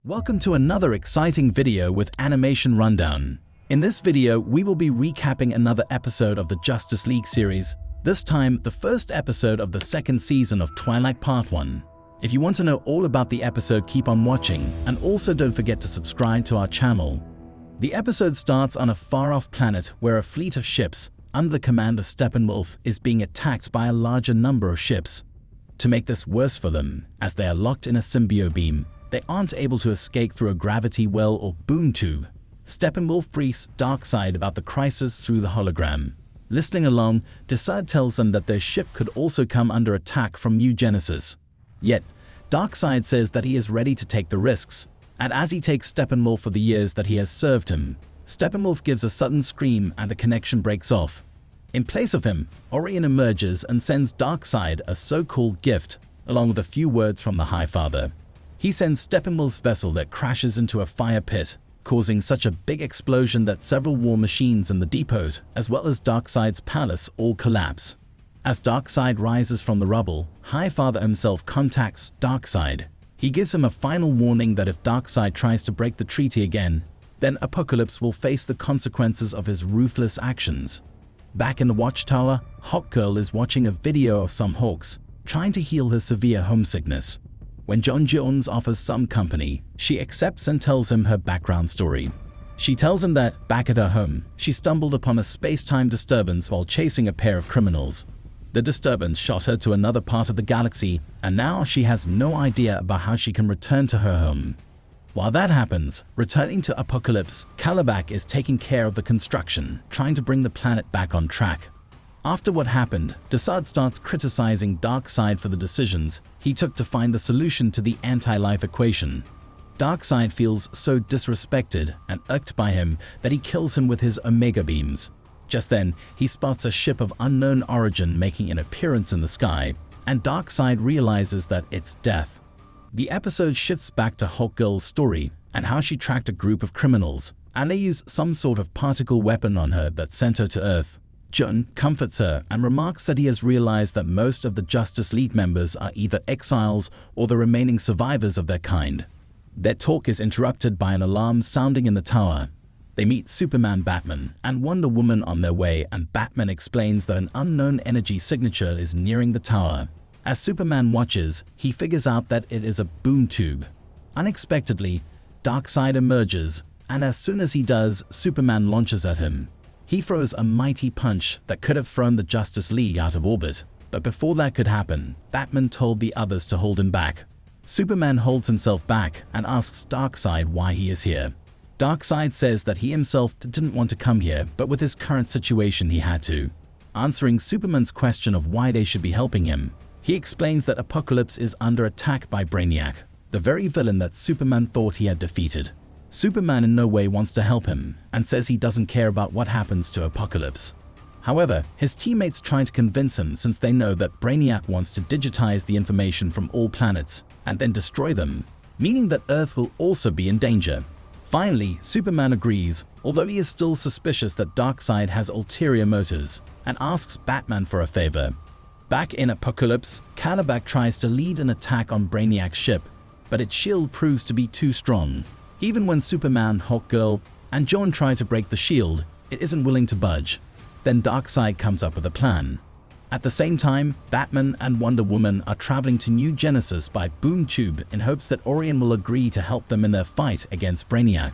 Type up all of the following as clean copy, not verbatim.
Welcome to another exciting video with Animation Rundown. In this video, we will be recapping another episode of the Justice League series, this time the first episode of the second season of Twilight Part 1. If you want to know all about the episode, keep on watching, and also don't forget to subscribe to our channel. The episode starts on a far-off planet where a fleet of ships, under the command of Steppenwolf, is being attacked by a larger number of ships. To make this worse for them, as they are locked in a symbiote beam, they aren't able to escape through a gravity well or boom tube. Steppenwolf briefs Darkseid about the crisis through the hologram. Listening along, Darkseid tells them that their ship could also come under attack from New Genesis. Yet, Darkseid says that he is ready to take the risks, and as he takes Steppenwolf for the years that he has served him, Steppenwolf gives a sudden scream and the connection breaks off. In place of him, Orion emerges and sends Darkseid a so-called gift, along with a few words from the High Father. He sends Steppenwolf's vessel that crashes into a fire pit, causing such a big explosion that several war machines in the depot, as well as Darkseid's palace, all collapse. As Darkseid rises from the rubble, High Father himself contacts Darkseid. He gives him a final warning that if Darkseid tries to break the treaty again, then Apokolips will face the consequences of his ruthless actions. Back in the Watchtower, Hawkgirl is watching a video of some hawks, trying to heal her severe homesickness. When John Jones offers some company, she accepts and tells him her background story. She tells him that, back at her home, she stumbled upon a space-time disturbance while chasing a pair of criminals. The disturbance shot her to another part of the galaxy, and now she has no idea about how she can return to her home. While that happens, returning to Apokolips, Kalibak is taking care of the construction, trying to bring the planet back on track. After what happened, Darkseid starts criticizing Darkseid for the decisions he took to find the solution to the anti-life equation. Darkseid feels so disrespected and irked by him that he kills him with his Omega beams. Just then, he spots a ship of unknown origin making an appearance in the sky, and Darkseid realizes that it's Death. The episode shifts back to Hawkgirl's story and how she tracked a group of criminals, and they use some sort of particle weapon on her that sent her to Earth. John comforts her and remarks that he has realized that most of the Justice League members are either exiles or the remaining survivors of their kind. Their talk is interrupted by an alarm sounding in the tower. They meet Superman, Batman, and Wonder Woman on their way, and Batman explains that an unknown energy signature is nearing the tower. As Superman watches, he figures out that it is a boom tube. Unexpectedly, Darkseid emerges, and as soon as he does, Superman launches at him. He throws a mighty punch that could have thrown the Justice League out of orbit, but before that could happen, Batman told the others to hold him back. Superman holds himself back and asks Darkseid why he is here. Darkseid says that he himself didn't want to come here, but with his current situation he had to. Answering Superman's question of why they should be helping him, he explains that Apokolips is under attack by Brainiac, the very villain that Superman thought he had defeated. Superman in no way wants to help him and says he doesn't care about what happens to Apokolips. However, his teammates try to convince him since they know that Brainiac wants to digitize the information from all planets and then destroy them, meaning that Earth will also be in danger. Finally, Superman agrees, although he is still suspicious that Darkseid has ulterior motives, and asks Batman for a favor. Back in Apokolips, Kalibak tries to lead an attack on Brainiac's ship, but its shield proves to be too strong. Even when Superman, Hawkgirl, and John try to break the shield, it isn't willing to budge. Then Darkseid comes up with a plan. At the same time, Batman and Wonder Woman are traveling to New Genesis by boom tube in hopes that Orion will agree to help them in their fight against Brainiac.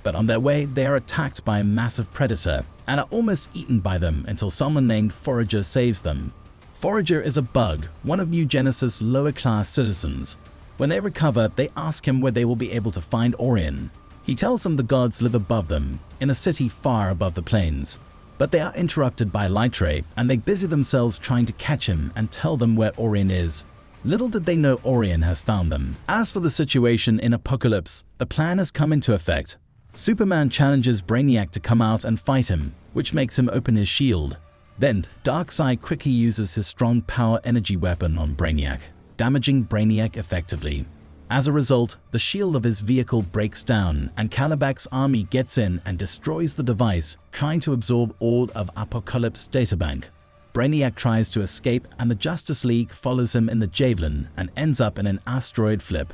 But on their way, they are attacked by a massive predator and are almost eaten by them until someone named Forager saves them. Forager is a bug, one of New Genesis' lower-class citizens. When they recover, they ask him where they will be able to find Orion. He tells them the gods live above them, in a city far above the plains. But they are interrupted by Lightray, and they busy themselves trying to catch him and tell them where Orion is. Little did they know Orion has found them. As for the situation in Apokolips, the plan has come into effect. Superman challenges Brainiac to come out and fight him, which makes him open his shield. Then, Darkseid quickly uses his strong power energy weapon on Brainiac, damaging Brainiac effectively. As a result, the shield of his vehicle breaks down and Kalibak's army gets in and destroys the device, trying to absorb all of Apokolips' databank. Brainiac tries to escape and the Justice League follows him in the Javelin and ends up in an asteroid flip.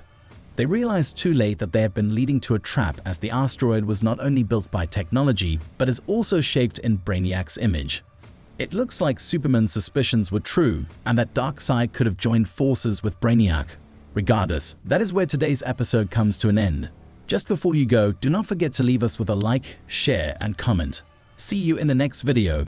They realized too late that they had been leading to a trap, as the asteroid was not only built by technology, but is also shaped in Brainiac's image. It looks like Superman's suspicions were true, and that Darkseid could have joined forces with Brainiac. Regardless, that is where today's episode comes to an end. Just before you go, do not forget to leave us with a like, share, and comment. See you in the next video.